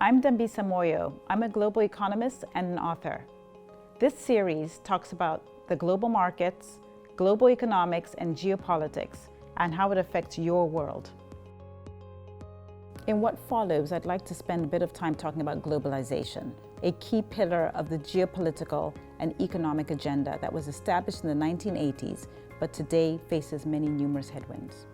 I'm Dambisa Moyo. I'm a global economist and an author. This series talks about the global markets, global economics, and geopolitics, and how it affects your world. In what follows, I'd like to spend a bit of time talking about globalization, a key pillar of the geopolitical and economic agenda that was established in the 1980s, but today faces many numerous headwinds.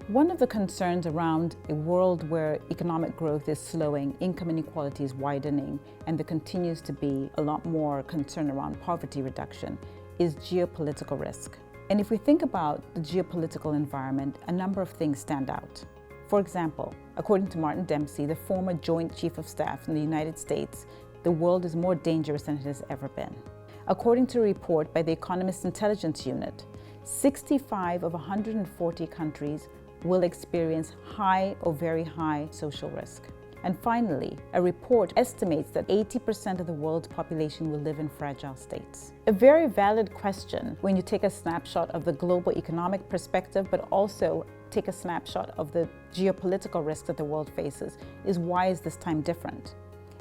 One of the concerns around a world where economic growth is slowing, income inequality is widening, and there continues to be a lot more concern around poverty reduction is geopolitical risk. And if we think about the geopolitical environment, a number of things stand out. For example, according to Martin Dempsey, the former Joint Chief of Staff in the United States, the world is more dangerous than it has ever been. According to a report by the Economist Intelligence Unit, 65 of 140 countries will experience high or very high social risk. And finally, a report estimates that 80% of the world's population will live in fragile states. A very valid question when you take a snapshot of the global economic perspective, but also take a snapshot of the geopolitical risk that the world faces, is why is this time different?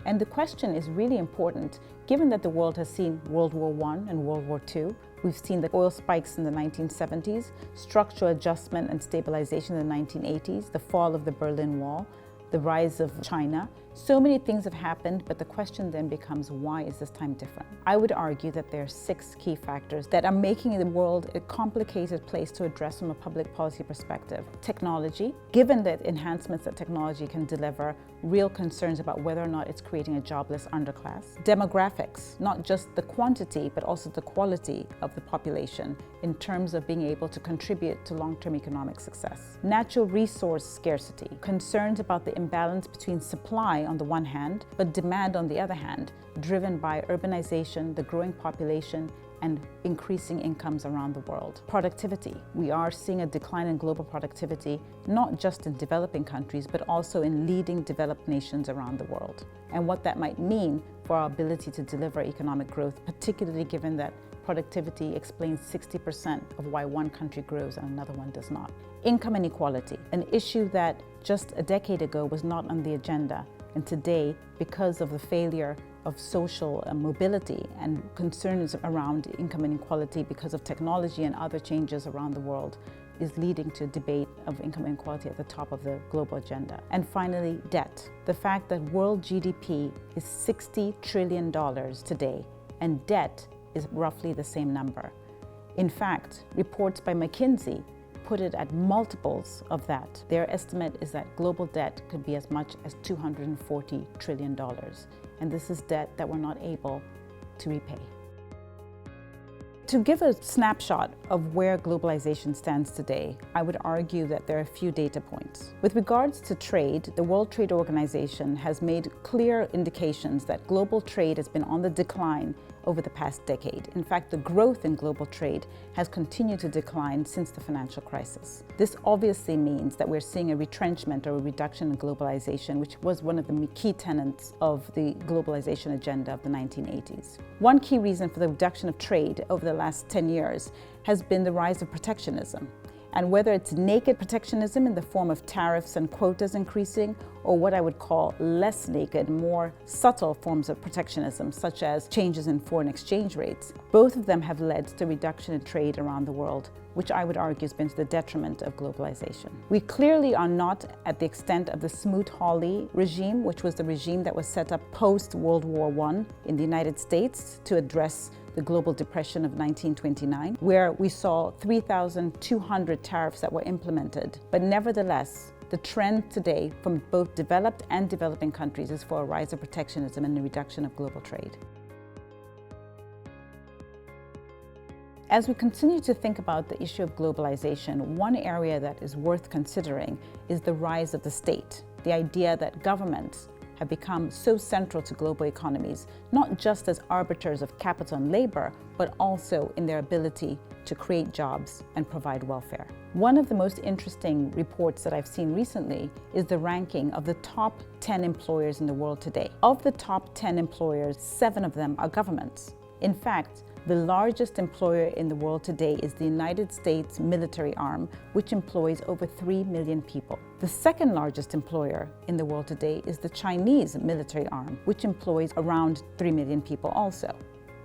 And the question is really important given that the world has seen World War I and World War II. We've seen the oil spikes in the 1970s, structural adjustment and stabilization in the 1980s, the fall of the Berlin Wall, the rise of China. So many things have happened, but the question then becomes, why is this time different? I would argue that there are 6 key factors that are making the world a complicated place to address from a public policy perspective. Technology, given the enhancements that technology can deliver, real concerns about whether or not it's creating a jobless underclass. Demographics, not just the quantity, but also the quality of the population in terms of being able to contribute to long-term economic success. Natural resource scarcity, concerns about the imbalance between supply on the one hand, but demand on the other hand, driven by urbanization, the growing population, and increasing incomes around the world. Productivity. We are seeing a decline in global productivity, not just in developing countries, but also in leading developed nations around the world. And what that might mean for our ability to deliver economic growth, particularly given that productivity explains 60% of why one country grows and another one does not. Income inequality, an issue that just a decade ago was not on the agenda, and today, because of the failure of social mobility and concerns around income inequality because of technology and other changes around the world, is leading to a debate of income inequality at the top of the global agenda. And finally, debt. The fact that world GDP is $60 trillion today, and debt is roughly the same number. In fact, reports by McKinsey put it at multiples of that. Their estimate is that global debt could be as much as $240 trillion. And this is debt that we're not able to repay. To give a snapshot of where globalization stands today, I would argue that there are a few data points. With regards to trade, the World Trade Organization has made clear indications that global trade has been on the decline over the past decade. In fact, the growth in global trade has continued to decline since the financial crisis. This obviously means that we're seeing a retrenchment or a reduction in globalization, which was one of the key tenets of the globalization agenda of the 1980s. One key reason for the reduction of trade over the last 10 years has been the rise of protectionism. And whether it's naked protectionism in the form of tariffs and quotas increasing, or what I would call less naked, more subtle forms of protectionism, such as changes in foreign exchange rates, both of them have led to reduction in trade around the world, which I would argue has been to the detriment of globalization. We clearly are not at the extent of the Smoot-Hawley regime, which was the regime that was set up post-World War I in the United States to address the global depression of 1929, where we saw 3,200 tariffs that were implemented. But nevertheless, the trend today from both developed and developing countries is for a rise of protectionism and a reduction of global trade. As we continue to think about the issue of globalization, one area that is worth considering is the rise of the state. The idea that governments have become so central to global economies, not just as arbiters of capital and labor, but also in their ability to create jobs and provide welfare. One of the most interesting reports that I've seen recently is the ranking of the top 10 employers in the world today. Of the top 10 employers, 7 of them are governments. In fact, The largest employer in the world today is the United States military arm, which employs over 3 million people. The second largest employer in the world today is the Chinese military arm, which employs around 3 million people also.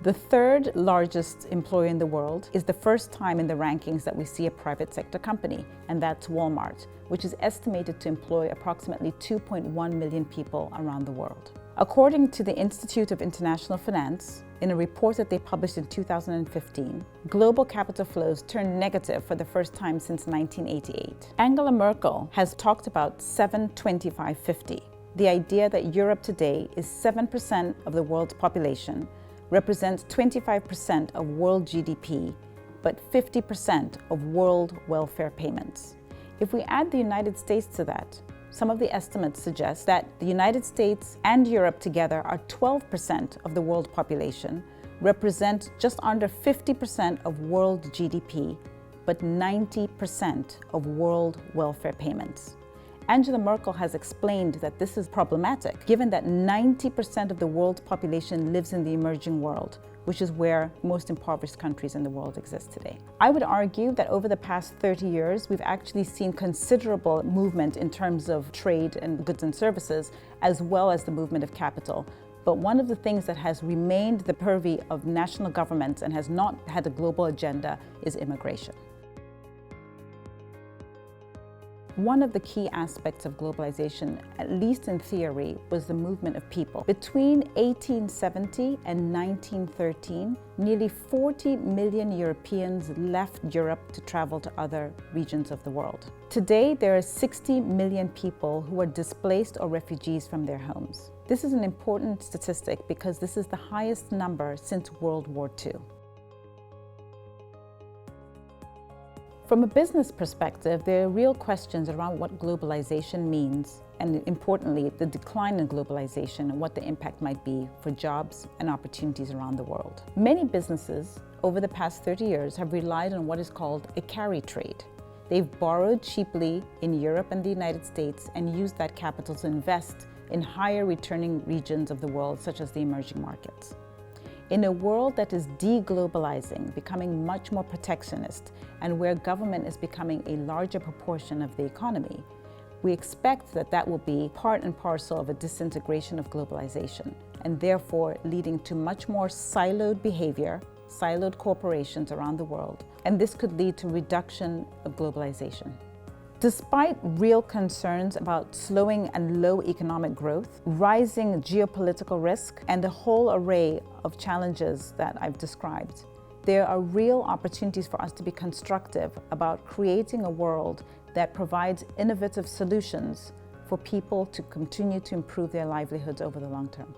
The third largest employer in the world is the first time in the rankings that we see a private sector company, and that's Walmart, which is estimated to employ approximately 2.1 million people around the world. According to the Institute of International Finance, in a report that they published in 2015, global capital flows turned negative for the first time since 1988. Angela Merkel has talked about 7-25-50, the idea that Europe today is 7% of the world's population, represents 25% of world GDP, but 50% of world welfare payments. If we add the United States to that, some of the estimates suggest that the United States and Europe together are 12% of the world population, represent just under 50% of world GDP, but 90% of world welfare payments. Angela Merkel has explained that this is problematic, given that 90% of the world's population lives in the emerging world, which is where most impoverished countries in the world exist today. I would argue that over the past 30 years, we've actually seen considerable movement in terms of trade and goods and services, as well as the movement of capital. But one of the things that has remained the purview of national governments and has not had a global agenda is immigration. One of the key aspects of globalization, at least in theory, was the movement of people. Between 1870 and 1913, nearly 40 million Europeans left Europe to travel to other regions of the world. Today, there are 60 million people who are displaced or refugees from their homes. This is an important statistic because this is the highest number since World War II. From a business perspective, there are real questions around what globalization means, and importantly, the decline in globalization and what the impact might be for jobs and opportunities around the world. Many businesses over the past 30 years have relied on what is called a carry trade. They've borrowed cheaply in Europe and the United States and used that capital to invest in higher returning regions of the world, such as the emerging markets. In a world that is deglobalizing, becoming much more protectionist, and where government is becoming a larger proportion of the economy, we expect that that will be part and parcel of a disintegration of globalization, and therefore leading to much more siloed behavior, siloed corporations around the world, and this could lead to reduction of globalization. Despite real concerns about slowing and low economic growth, rising geopolitical risk, and a whole array of challenges that I've described, there are real opportunities for us to be constructive about creating a world that provides innovative solutions for people to continue to improve their livelihoods over the long term.